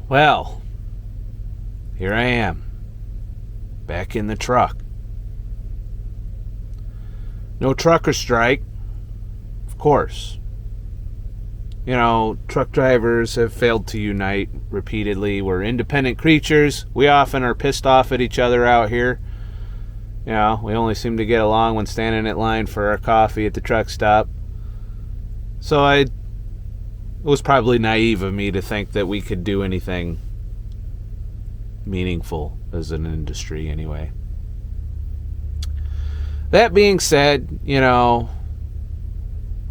Well, here I am, back in the truck. No trucker strike, of course. You know, truck drivers have failed to unite repeatedly. We're independent creatures. We often are pissed off at each other out here. You know, we only seem to get along when standing in line for our coffee at the truck stop. So it was probably naive of me to think that we could do anything meaningful as an industry anyway. That being said, you know,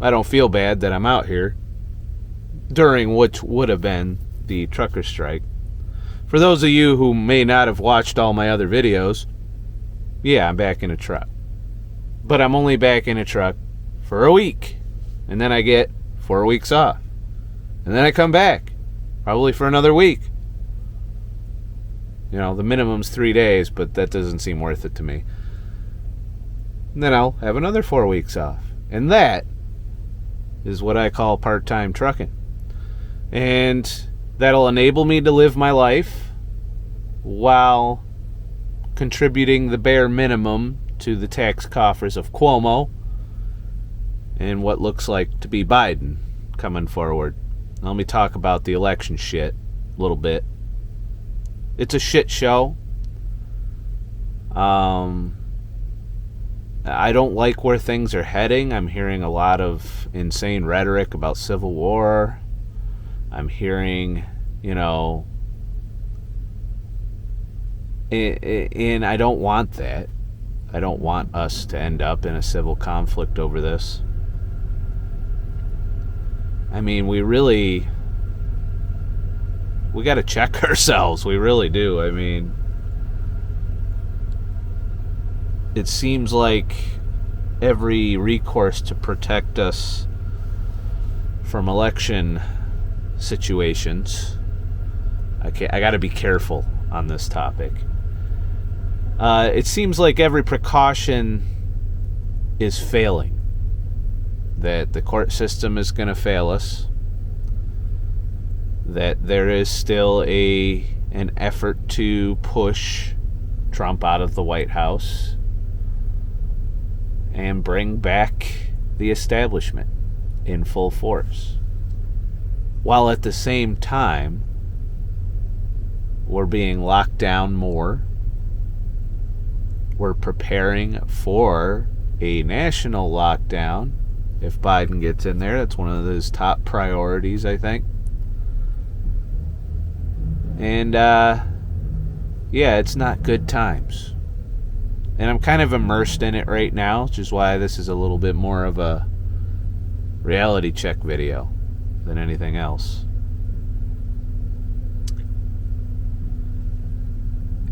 I don't feel bad that I'm out here during what would have been the trucker strike. For those of you who may not have watched all my other videos, yeah, I'm back in a truck. But I'm only back in a truck for a week. And then I get 4 weeks off. And then I come back, probably for another week. You know, the minimum's 3 days, but that doesn't seem worth it to me. And then I'll have another 4 weeks off. And that is what I call part-time trucking. And that'll enable me to live my life while contributing the bare minimum to the tax coffers of Cuomo and what looks like to be Biden coming forward. Let me talk about the election shit a little bit. It's a shit show. I don't like where things are heading. I'm hearing a lot of insane rhetoric about civil war. I'm hearing, you know, and I don't want that. I don't want us to end up in a civil conflict over this. I mean, we got to check ourselves. We really do. I mean, it seems like every recourse to protect us from election situations. I got to be careful on this topic. It seems like every precaution is failing. That the court system is going to fail us. That there is still an effort to push Trump out of the White House and bring back the establishment in full force. While at the same time, we're being locked down more. We're preparing for a national lockdown. If Biden gets in there, that's one of his top priorities, I think. And, yeah, it's not good times. And I'm kind of immersed in it right now, which is why this is a little bit more of a reality check video than anything else.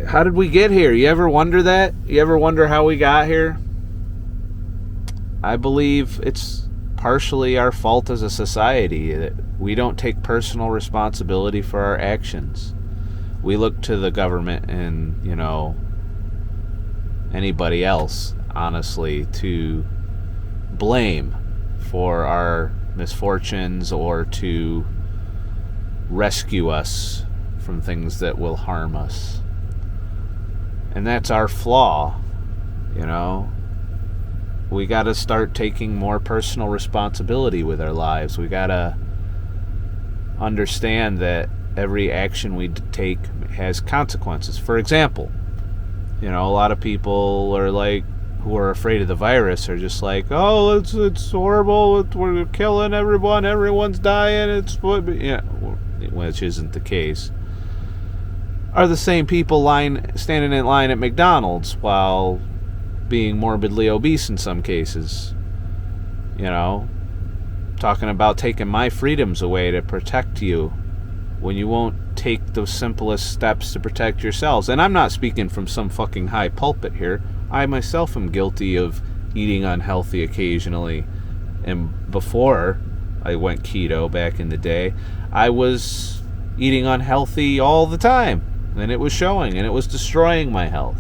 How did we get here? You ever wonder that? You ever wonder how we got here? I believe it's partially our fault as a society that we don't take personal responsibility for our actions. We look to the government and, you know, anybody else, honestly, to blame for our misfortunes or to rescue us from things that will harm us. And that's our flaw, you know. We got to start taking more personal responsibility with our lives. We got to understand that every action we take has consequences. For example, you know, a lot of people are like, who are afraid of the virus are just like, oh, it's horrible, we're killing everyone, everyone's dying, it's what, yeah, which isn't the case. Are the same people standing in line at McDonald's while being morbidly obese in some cases. You know, talking about taking my freedoms away to protect you when you won't take those simplest steps to protect yourselves. And I'm not speaking from some fucking high pulpit here. I myself am guilty of eating unhealthy occasionally. And before I went keto back in the day, I was eating unhealthy all the time. And it was showing, and it was destroying my health.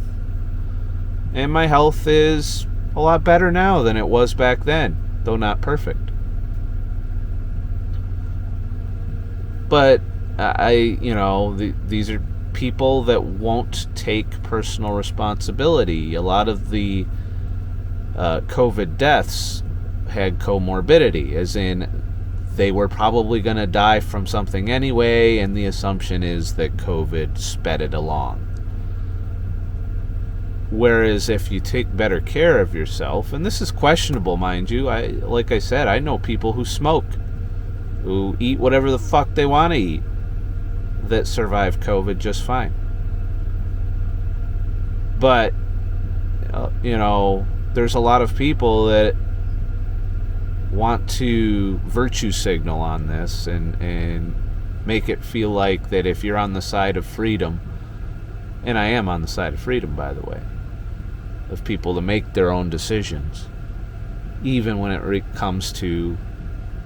And my health is a lot better now than it was back then, though not perfect. But these are people that won't take personal responsibility. A lot of the COVID deaths had comorbidity, as in they were probably going to die from something anyway, and the assumption is that COVID sped it along. Whereas if you take better care of yourself, and this is questionable, mind you, like I said, I know people who smoke, who eat whatever the fuck they want to eat, that survive COVID just fine. But, there's a lot of people that want to virtue signal on this and make it feel like that if you're on the side of freedom, and I am on the side of freedom, by the way, of people to make their own decisions, even when it comes to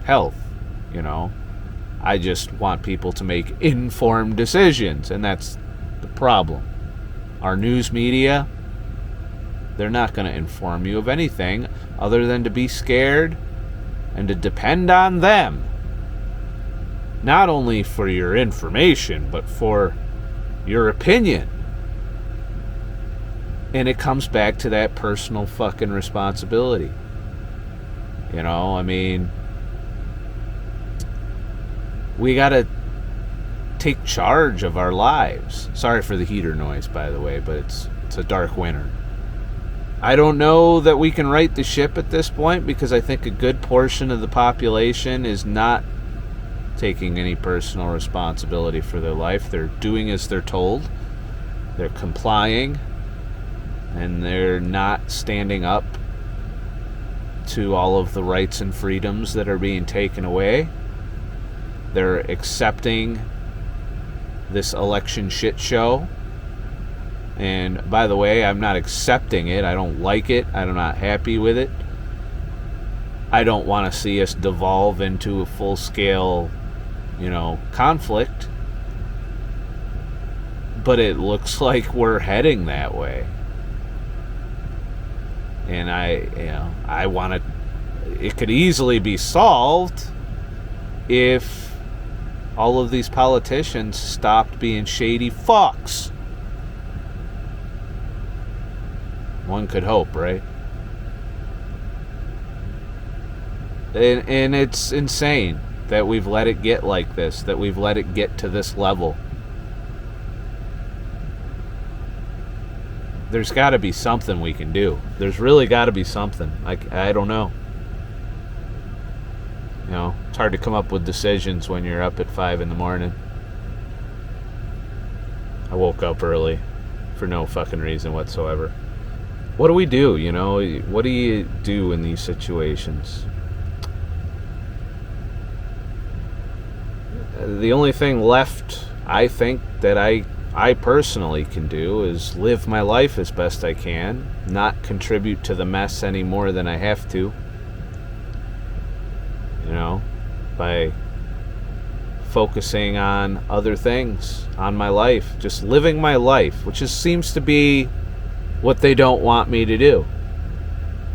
health, I just want people to make informed decisions, and that's the problem. Our news media, they're not going to inform you of anything other than to be scared and to depend on them, not only for your information, but for your opinion. And it comes back to that personal fucking responsibility. We gotta take charge of our lives. Sorry for the heater noise, by the way, but it's a dark winter. I don't know that we can right the ship at this point, because I think a good portion of the population is not taking any personal responsibility for their life. They're doing as they're told. They're complying. And they're not standing up to all of the rights and freedoms that are being taken away. They're accepting this election shit show. And by the way, I'm not accepting it. I don't like it. I'm not happy with it. I don't want to see us devolve into a full-scale, conflict. But it looks like we're heading that way. And I want to... It could easily be solved if all of these politicians stopped being shady fucks. One could hope, right? And it's insane that we've let it get like this, that we've let it get to this level. There's got to be something we can do. There's really got to be something. I don't know. It's hard to come up with decisions when you're up at 5 in the morning. I woke up early for no fucking reason whatsoever. What do we do, What do you do in these situations? The only thing left, I think, that I personally can do is live my life as best I can, not contribute to the mess any more than I have to. By focusing on other things, on my life, just living my life, which seems to be what they don't want me to do.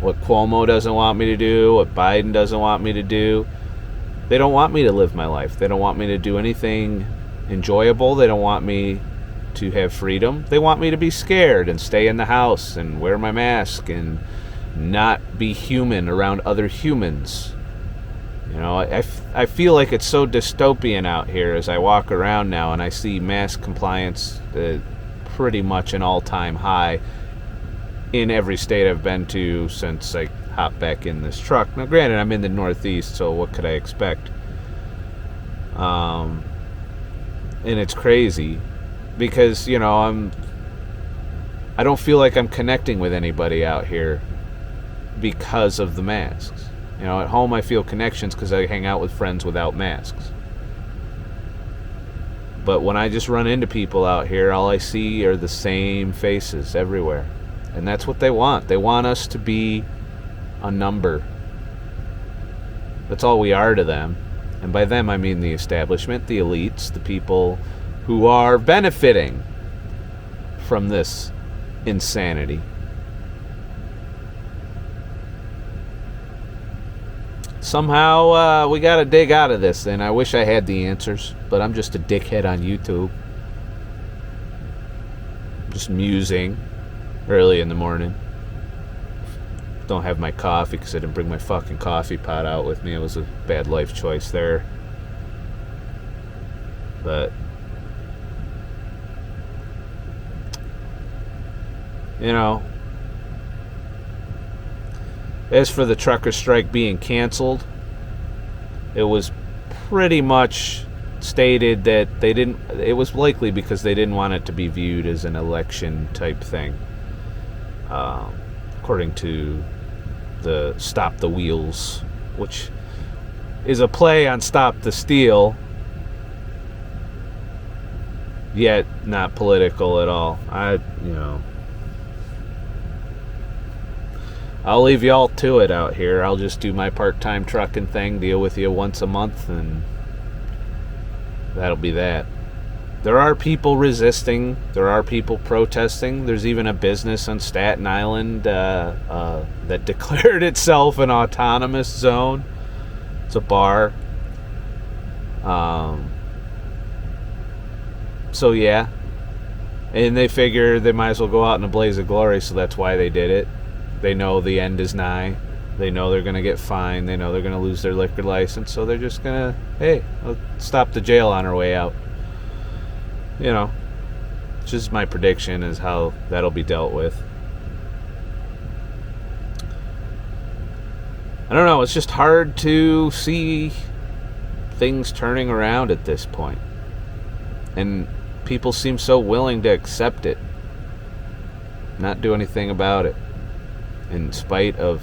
What Cuomo doesn't want me to do, what Biden doesn't want me to do. They don't want me to live my life. They don't want me to do anything enjoyable. They don't want me to have freedom. They want me to be scared and stay in the house and wear my mask and not be human around other humans. I feel like it's so dystopian out here as I walk around now and I see mask compliance pretty much an all-time high in every state I've been to since I hopped back in this truck. Now, granted, I'm in the Northeast, so what could I expect? And it's crazy because, I don't feel like I'm connecting with anybody out here because of the masks. At home I feel connections because I hang out with friends without masks. But when I just run into people out here, all I see are the same faces everywhere. And that's what they want. They want us to be a number. That's all we are to them. And by them I mean the establishment, the elites, the people who are benefiting from this insanity. somehow we got to dig out of this. And I wish I had the answers, but I'm just a dickhead on YouTube. Just musing early in the morning. Don't have my coffee because I didn't bring my fucking coffee pot out with me. It was a bad life choice there. But, you know, as for the trucker strike being canceled, it was pretty much stated that it was likely because they didn't want it to be viewed as an election type thing. According to the Stop the Wheels, which is a play on Stop the Steal, yet not political at all. I'll leave y'all to it out here. I'll just do my part-time trucking thing, deal with you once a month, and that'll be that. There are people resisting. There are people protesting. There's even a business on Staten Island that declared itself an autonomous zone. It's a bar. So yeah. And they figure they might as well go out in a blaze of glory, so that's why they did it. They know the end is nigh. They know they're going to get fined. They know they're going to lose their liquor license, so they're just going to, hey, let's stop the jail on our way out. You know, just my prediction is how that'll be dealt with. I don't know, it's just hard to see things turning around at this point. And people seem so willing to accept it, not do anything about it, in spite of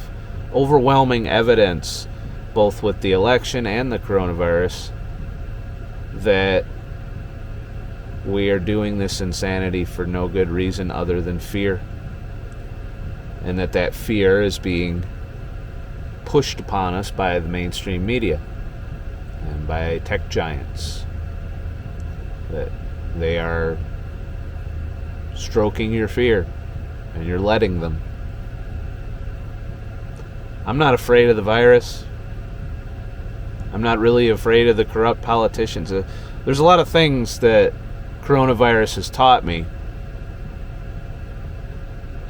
overwhelming evidence, both with the election and the coronavirus, that we are doing this insanity for no good reason other than fear. And that fear is being pushed upon us by the mainstream media and by tech giants. That they are stroking your fear and you're letting them. I'm not afraid of the virus. I'm not really afraid of the corrupt politicians. There's a lot of things that coronavirus has taught me,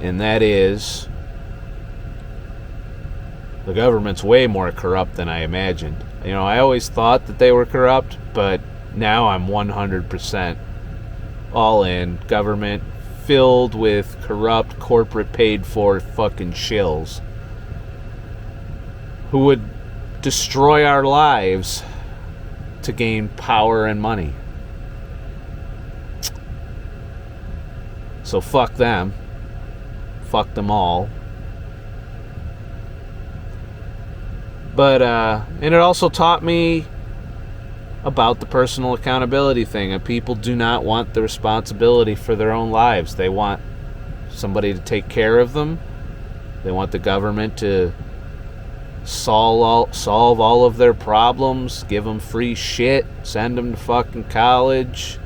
and that is the government's way more corrupt than I imagined. You know, I always thought that they were corrupt, but now I'm 100% all in. Government filled with corrupt, corporate paid for fucking shills who would destroy our lives to gain power and money. So fuck them. Fuck them all. But, and it also taught me about the personal accountability thing. And people do not want the responsibility for their own lives. They want somebody to take care of them. They want the government to solve all of their problems, give them free shit, send them to fucking college,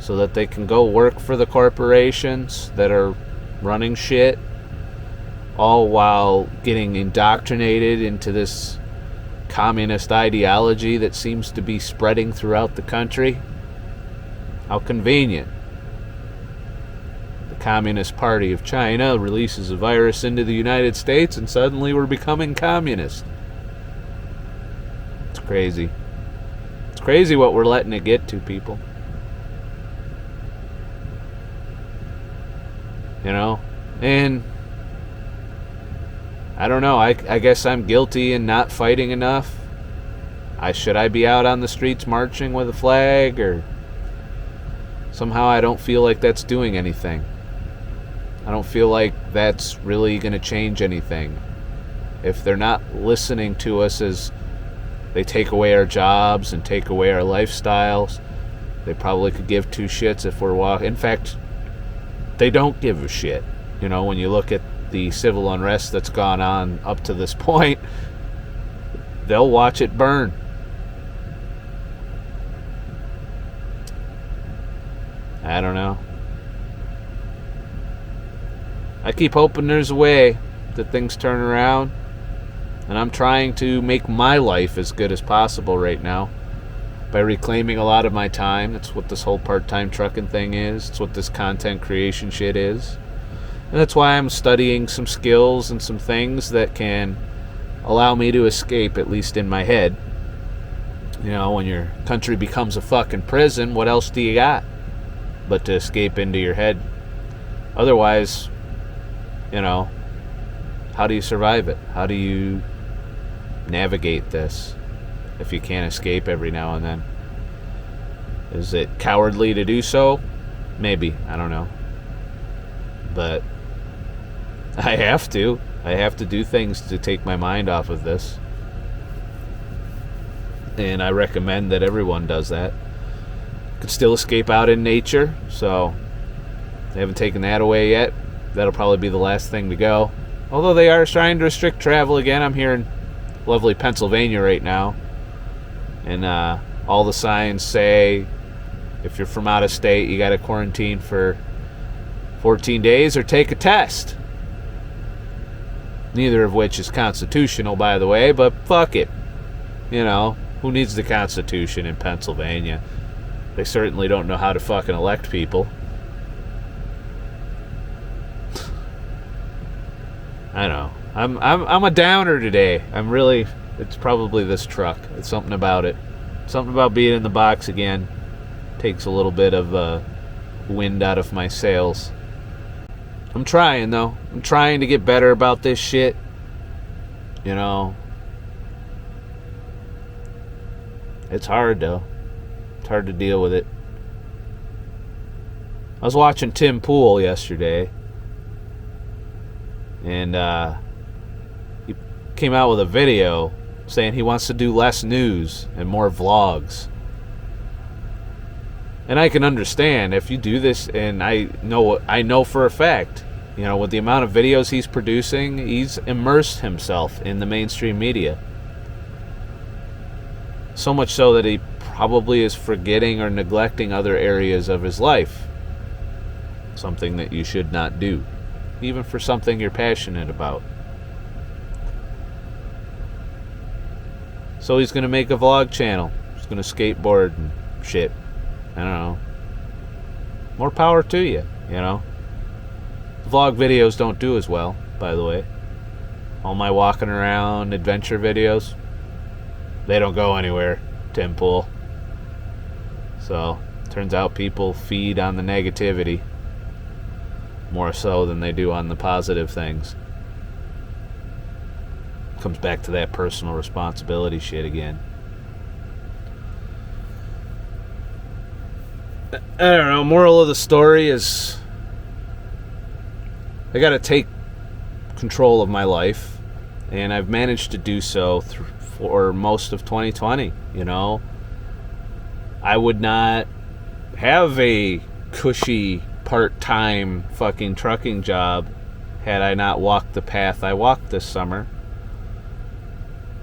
so that they can go work for the corporations that are running shit, all while getting indoctrinated into this communist ideology that seems to be spreading throughout the country. How convenient. The Communist Party of China releases a virus into the United States and suddenly we're becoming communist. It's crazy. It's crazy what we're letting it get to, people. You know? And I don't know. I guess I'm guilty in not fighting enough. Should I be out on the streets marching with a flag? Or somehow I don't feel like that's doing anything. I don't feel like that's really going to change anything. If they're not listening to us as they take away our jobs and take away our lifestyles, they probably could give two shits if we're walking. In fact, they don't give a shit. You know, when you look at the civil unrest that's gone on up to this point, they'll watch it burn. I don't know. I keep hoping there's a way that things turn around. And I'm trying to make my life as good as possible right now by reclaiming a lot of my time. That's what this whole part-time trucking thing is. It's what this content creation shit is. And that's why I'm studying some skills and some things that can allow me to escape, at least in my head. You know, when your country becomes a fucking prison, what else do you got but to escape into your head? Otherwise, you know, how do you survive it? How do you navigate this if you can't escape every now and then? Is it cowardly to do so? Maybe. I don't know. But I have to. I have to do things to take my mind off of this. And I recommend that everyone does that. Could still escape out in nature, so they haven't taken that away yet. That'll probably be the last thing to go. Although they are trying to restrict travel again. I'm here in lovely Pennsylvania right now. And all the signs say if you're from out of state, you got to quarantine for 14 days or take a test. Neither of which is constitutional, by the way, but fuck it. You know, who needs the Constitution in Pennsylvania? They certainly don't know how to fucking elect people. I know. I'm a downer today. I'm really. It's probably this truck. It's something about it. Something about being in the box again takes a little bit of wind out of my sails. I'm trying though. I'm trying to get better about this shit. You know. It's hard though. It's hard to deal with it. I was watching Tim Pool yesterday. And he came out with a video saying he wants to do less news and more vlogs. And I can understand if you do this, and I know for a fact, you know, with the amount of videos he's producing, he's immersed himself in the mainstream media. So much so that he probably is forgetting or neglecting other areas of his life. Something that you should not do, even for something you're passionate about. So he's going to make a vlog channel. He's going to skateboard and shit. I don't know. More power to you, you know. Vlog videos don't do as well, by the way. All my walking around adventure videos, they don't go anywhere, Tim Pool. So, turns out people feed on the negativity more so than they do on the positive things. Comes back to that personal responsibility shit again. I don't know, moral of the story is I gotta take control of my life, and I've managed to do so for most of 2020, you know. I would not have a cushy part-time fucking trucking job had I not walked the path I walked this summer.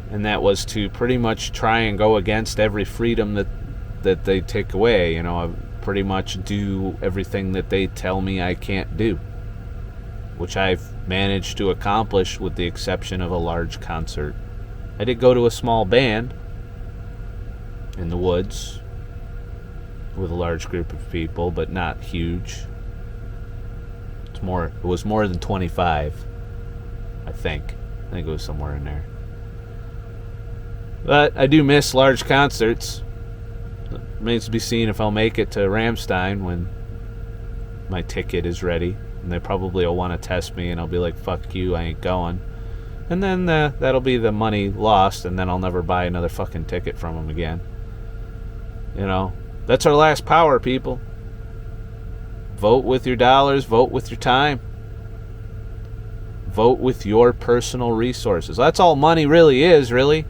And that was to pretty much try and go against every freedom that they take away. You know, I pretty much do everything that they tell me I can't do, which I've managed to accomplish with the exception of a large concert. I did go to a small band in the woods with a large group of people, but not huge. It was more than 25, I think. I think it was somewhere in there. But I do miss large concerts. It remains to be seen if I'll make it to Ramstein when my ticket is ready. And they probably will want to test me, and I'll be like, fuck you, I ain't going. And then that'll be the money lost, and then I'll never buy another fucking ticket from them again. You know, that's our last power, people. Vote with your dollars, vote with your time. Vote with your personal resources. That's all money really is, really.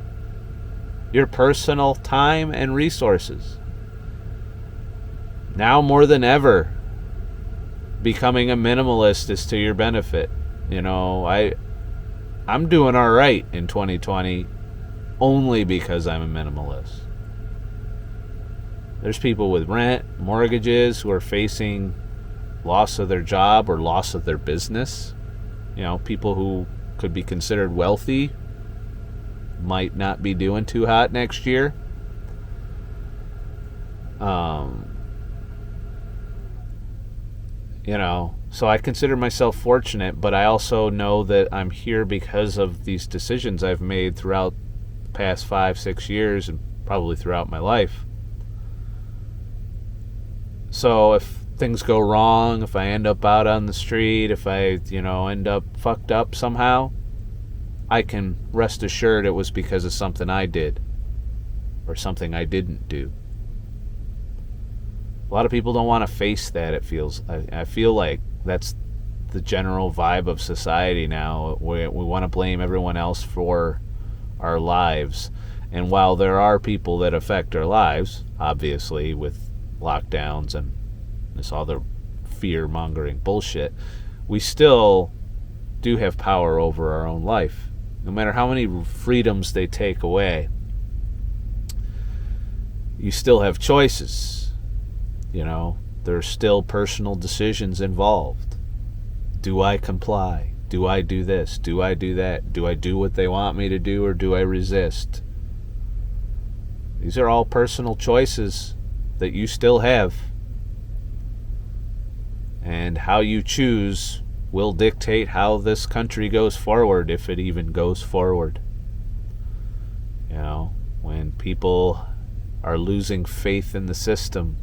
Your personal time and resources. Now more than ever, becoming a minimalist is to your benefit. You know, I'm doing all right in 2020 only because I'm a minimalist. There's people with rent, mortgages who are facing loss of their job or loss of their business. You know, people who could be considered wealthy might not be doing too hot next year. So I consider myself fortunate, but I also know that I'm here because of these decisions I've made throughout the past 5-6 years and probably throughout my life. So if things go wrong, if I end up out on the street, if I, end up fucked up somehow, I can rest assured it was because of something I did or something I didn't do. A lot of people don't want to face that, it feels. I feel like that's the general vibe of society now. We want to blame everyone else for our lives. And while there are people that affect our lives, obviously, with lockdowns and this other fear-mongering bullshit, we still do have power over our own life. No matter how many freedoms they take away, you still have choices. There's still personal decisions involved. Do I comply? Do I do this? Do I do that? Do I do what they want me to do, or do I resist? These are all personal choices that you still have. And how you choose will dictate how this country goes forward, if it even goes forward. When people are losing faith in the system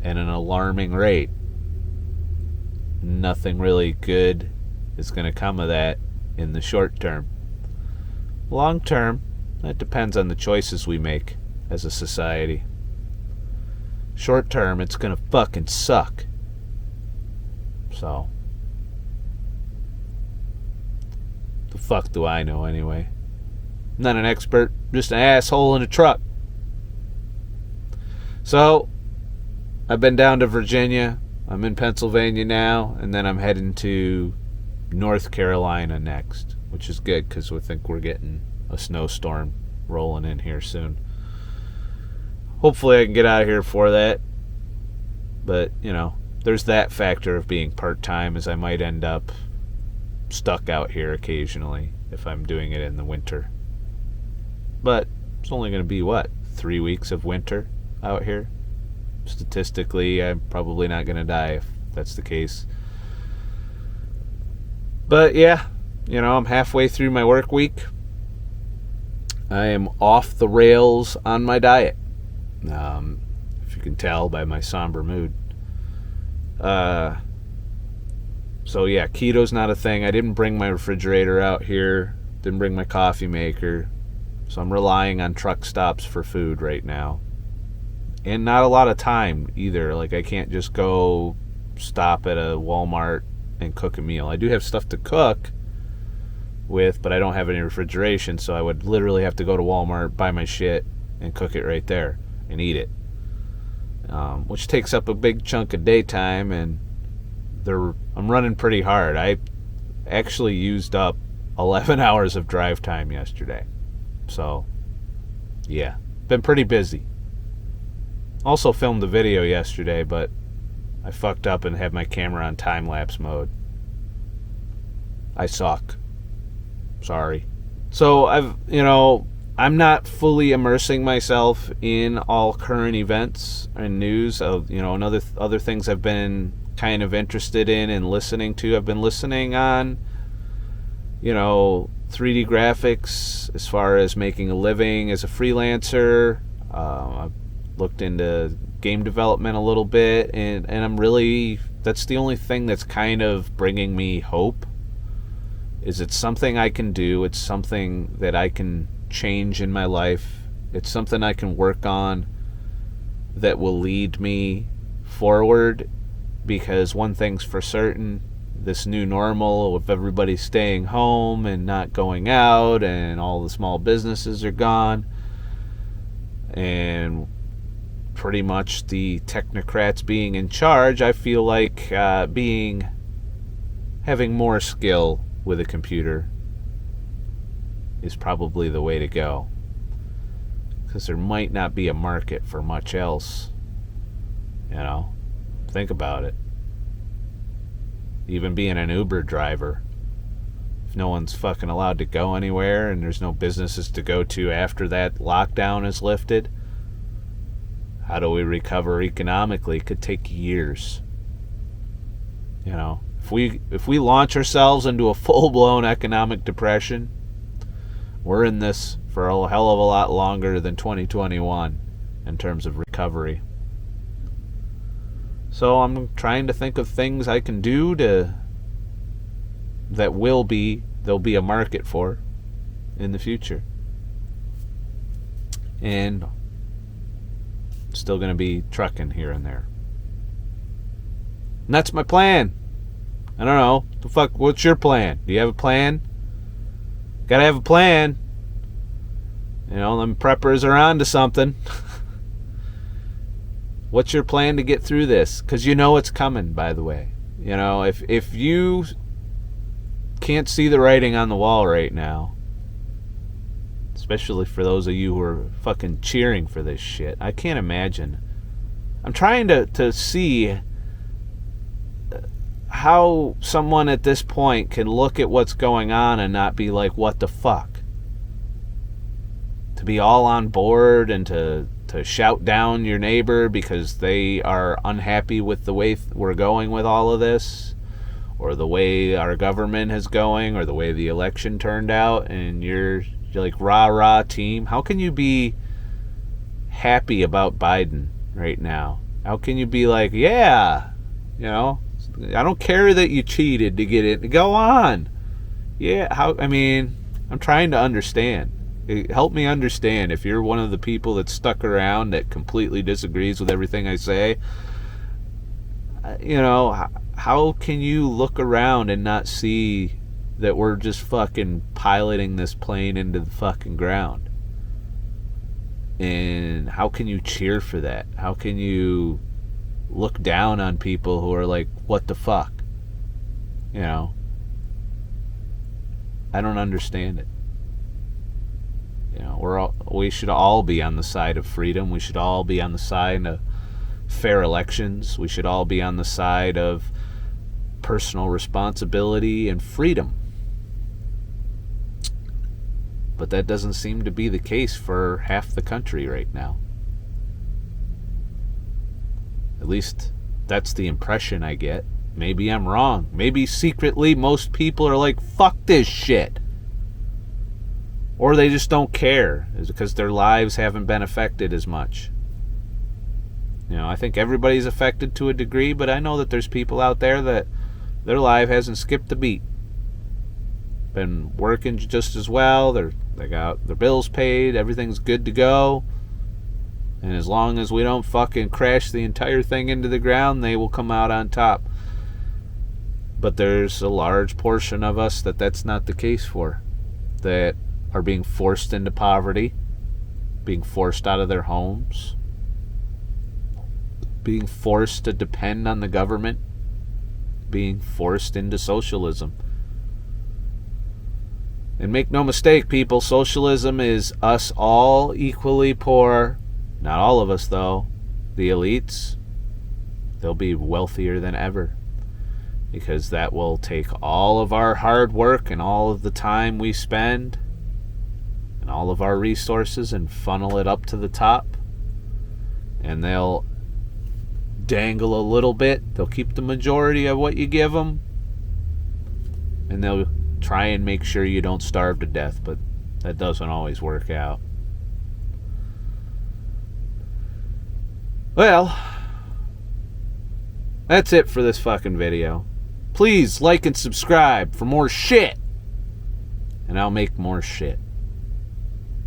at an alarming rate, nothing really good is going to come of that in the short term. Long term, that depends on the choices we make as a society. Short term, it's going to fucking suck. So, the fuck do I know anyway? I'm not an expert, just an asshole in a truck. So, I've been down to Virginia. I'm in Pennsylvania now, and then I'm heading to North Carolina next, which is good because we think we're getting a snowstorm rolling in here soon. Hopefully I can get out of here for that. But, there's that factor of being part-time, as I might end up stuck out here occasionally if I'm doing it in the winter. But it's only going to be, 3 weeks of winter out here? Statistically, I'm probably not going to die if that's the case. But yeah, I'm halfway through my work week. I am off the rails on my diet. If you can tell by my somber mood. So yeah, keto's not a thing. I didn't bring my refrigerator out here. Didn't bring my coffee maker. So I'm relying on truck stops for food right now. And not a lot of time either. Like, I can't just go stop at a Walmart and cook a meal. I do have stuff to cook with, but I don't have any refrigeration, so I would literally have to go to Walmart, buy my shit, and cook it right there and eat it. Which takes up a big chunk of daytime, and I'm running pretty hard. I actually used up 11 hours of drive time yesterday. So, yeah, been pretty busy. Also filmed a video yesterday, but I fucked up and had my camera on time-lapse mode. I suck. Sorry. So I'm not fully immersing myself in all current events and news of, and other things I've been kind of interested in and listening to. I've been listening on, 3D graphics as far as making a living as a freelancer. I've looked into game development a little bit, and that's the only thing that's kind of bringing me hope, is it's something I can do. It's something that I can change in my life. It's something I can work on that will lead me forward, because one thing's for certain, this new normal of everybody staying home and not going out, and all the small businesses are gone, and pretty much the technocrats being in charge, I feel like having more skill with a computer is probably the way to go, because there might not be a market for much else. Think about it. Even being an Uber driver, if no one's fucking allowed to go anywhere and there's no businesses to go to after that lockdown is lifted, how do we recover economically? It could take years. You know, if we launch ourselves into a full-blown economic depression, we're in this for a hell of a lot longer than 2021 in terms of recovery. So I'm trying to think of things I can do there'll be a market for in the future. And still going to be trucking here and there. And that's my plan. I don't know. The fuck, what's your plan? Do you have a plan? Gotta have a plan. You know, them preppers are on to something. What's your plan to get through this? Because you know it's coming, by the way. You know, if you can't see the writing on the wall right now, especially for those of you who are fucking cheering for this shit, I can't imagine. I'm trying to see how someone at this point can look at what's going on and not be like, what the fuck? To be all on board and to shout down your neighbor because they are unhappy with the way we're going with all of this, or the way our government is going, or the way the election turned out, and you're like rah-rah team. How can you be happy about Biden right now? How can you be like, yeah, you know, I don't care that you cheated to get it. Go on. Yeah, I'm trying to understand. Help me understand. If you're one of the people that's stuck around that completely disagrees with everything I say, you know, how can you look around and not see that we're just fucking piloting this plane into the fucking ground? And how can you cheer for that? How can you look down on people who are like, what the fuck? You know? I don't understand it. You know, we should all be on the side of freedom. We should all be on the side of fair elections. We should all be on the side of personal responsibility and freedom. But that doesn't seem to be the case for half the country right now. At least that's the impression I get. Maybe I'm wrong. Maybe secretly most people are like, fuck this shit. Or they just don't care. It's because their lives haven't been affected as much. You know, I think everybody's affected to a degree, but I know that there's people out there that their life hasn't skipped a beat. Been working just as well. They got their bills paid. Everything's good to go. And as long as we don't fucking crash the entire thing into the ground, they will come out on top. But there's a large portion of us that's not the case for. That are being forced into poverty, being forced out of their homes, being forced to depend on the government, being forced into socialism. And make no mistake, people, socialism is us all equally poor. Not all of us, though. The elites, they'll be wealthier than ever. Because that will take all of our hard work and all of the time we spend and all of our resources and funnel it up to the top. And they'll dangle a little bit. They'll keep the majority of what you give them. And they'll try and make sure you don't starve to death. But that doesn't always work out. Well, that's it for this fucking video. Please like and subscribe for more shit. And I'll make more shit.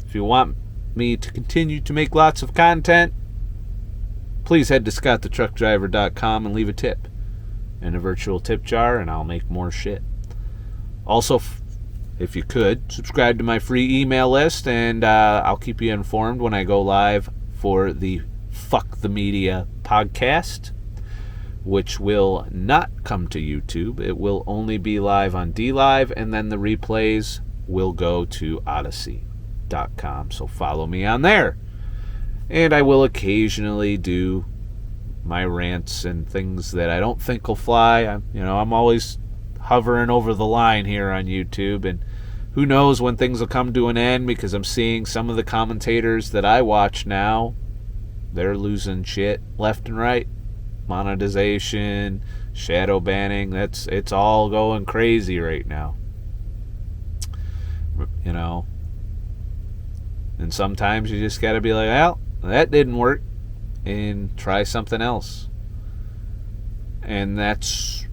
If you want me to continue to make lots of content, please head to ScottTheTruckDriver.com and leave a tip in a virtual tip jar, and I'll make more shit. Also, if you could, subscribe to my free email list, and I'll keep you informed when I go live for the Fuck the Media podcast, which will not come to YouTube. It will only be live on DLIVE, and then the replays will go to Odysee.com. So follow me on there. And I will occasionally do my rants and things that I don't think will fly. I'm always hovering over the line here on YouTube, and who knows when things will come to an end, because I'm seeing some of the commentators that I watch now, they're losing shit left and right. Monetization, shadow banning, it's all going crazy right now. You know, and sometimes you just got to be like, well, that didn't work, and try something else. And that's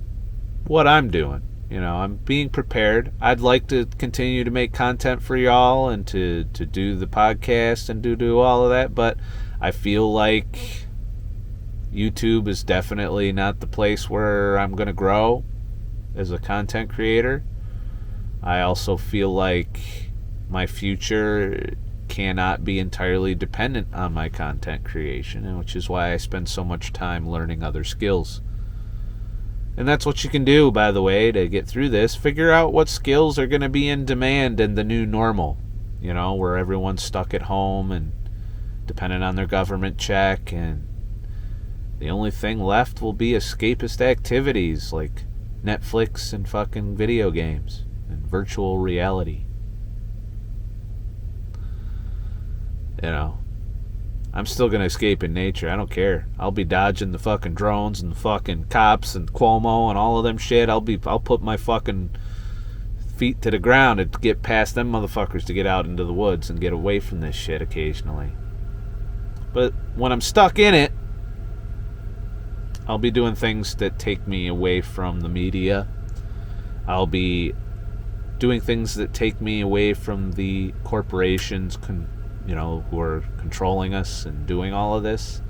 what I'm doing. You know, I'm being prepared. I'd like to continue to make content for y'all and to do the podcast and do all of that, but I feel like YouTube is definitely not the place where I'm going to grow as a content creator. I also feel like my future cannot be entirely dependent on my content creation, which is why I spend so much time learning other skills. And that's what you can do, by the way, to get through this. Figure out what skills are going to be in demand in the new normal, you know, where everyone's stuck at home and dependent on their government check, and the only thing left will be escapist activities like Netflix and fucking video games and virtual reality. You know, I'm still going to escape in nature. I don't care. I'll be dodging the fucking drones and the fucking cops and Cuomo and all of them shit. I'll put my fucking feet to the ground to get past them motherfuckers, to get out into the woods and get away from this shit occasionally. But when I'm stuck in it, I'll be doing things that take me away from the media. I'll be doing things that take me away from the corporations, you know, who are controlling us and doing all of this,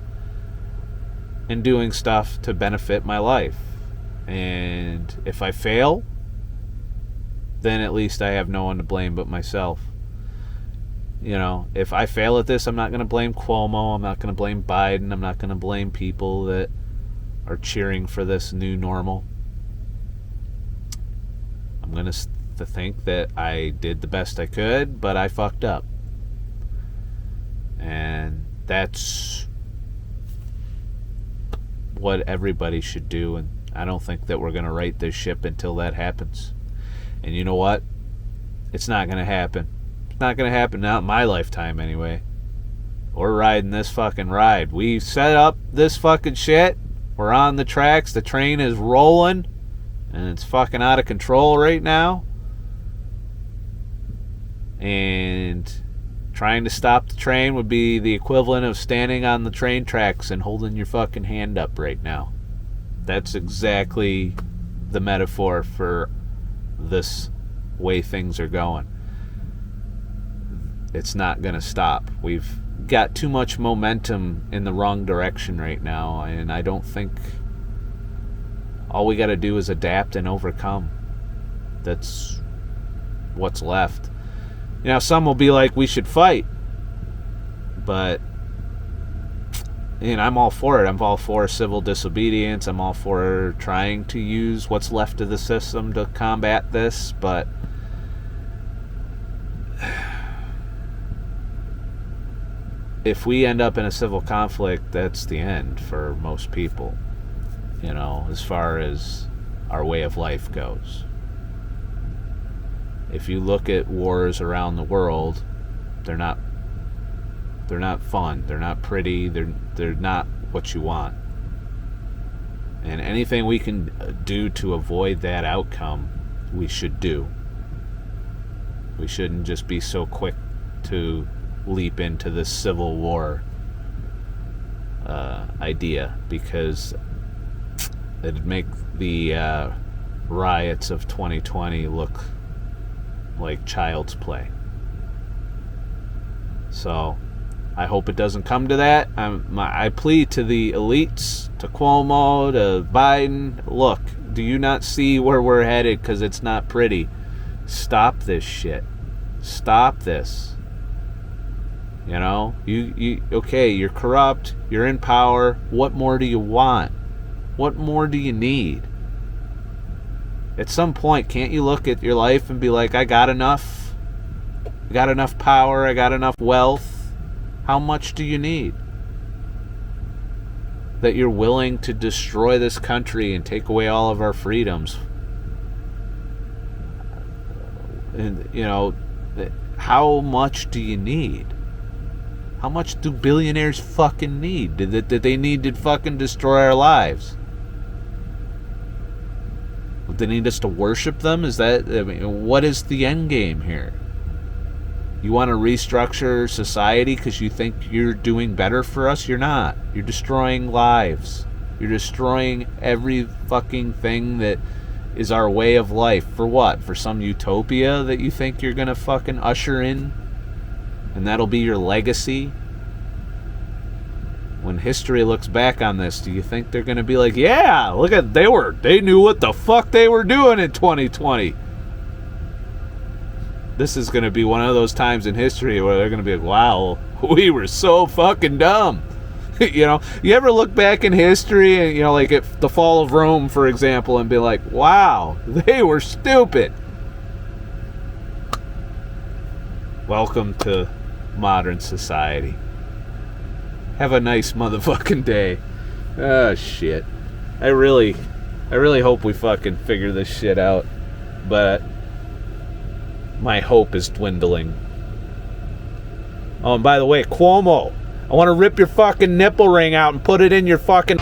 and doing stuff to benefit my life. And if I fail, then at least I have no one to blame but myself. You know, if I fail at this, I'm not going to blame Cuomo, I'm not going to blame Biden, I'm not going to blame people that are cheering for this new normal. I'm going to think that I did the best I could, but I fucked up. And that's what everybody should do, and I don't think that we're going to right this ship until that happens. And you know what? It's not going to happen. It's not going to happen, not in my lifetime anyway. We're riding this fucking ride. We set up this fucking shit. We're on the tracks. The train is rolling, and it's fucking out of control right now. And trying to stop the train would be the equivalent of standing on the train tracks and holding your fucking hand up right now. That's exactly the metaphor for this way things are going. It's not going to stop. We've got too much momentum in the wrong direction right now, and I don't think all we got to do is adapt and overcome. That's what's left. You know, some will be like, we should fight. But, you know, I'm all for it. I'm all for civil disobedience. I'm all for trying to use what's left of the system to combat this. But if we end up in a civil conflict, that's the end for most people, you know, as far as our way of life goes. If you look at wars around the world, they're not fun, they're not pretty, they're not what you want. And anything we can do to avoid that outcome, we should do. We shouldn't just be so quick to leap into this civil war idea, because it'd make the riots of 2020 look like child's play. So I hope it doesn't come to that. I plea to the elites, to Cuomo, to Biden, look, do you not see where we're headed? Because it's not pretty. Stop this shit. Stop this. You know, okay, you're corrupt, you're in power, what more do you want? What more do you need? At some point, can't you look at your life and be like, I got enough? I got enough power, I got enough wealth. How much do you need? That you're willing to destroy this country and take away all of our freedoms And, you know, how much do you need? How much do billionaires fucking need? Did they need to fucking destroy our lives? Would they need us to worship them? Is that, I mean, what is the end game here? You want to restructure society because you think you're doing better for us? You're not. You're destroying lives. You're destroying every fucking thing that is our way of life. For what? For some utopia that you think you're gonna fucking usher in? And that'll be your legacy? When history looks back on this, do you think they're gonna be like, yeah, look at, they knew what the fuck they were doing in 2020? This is gonna be one of those times in history where they're gonna be like, wow, we were so fucking dumb. You know, you ever look back in history and, you know, like at the fall of Rome, for example, and be like, wow, they were stupid. Welcome to modern society. Have a nice motherfucking day. Oh, shit. I really hope we fucking figure this shit out. But my hope is dwindling. Oh, and by the way, Cuomo, I want to rip your fucking nipple ring out and put it in your fucking...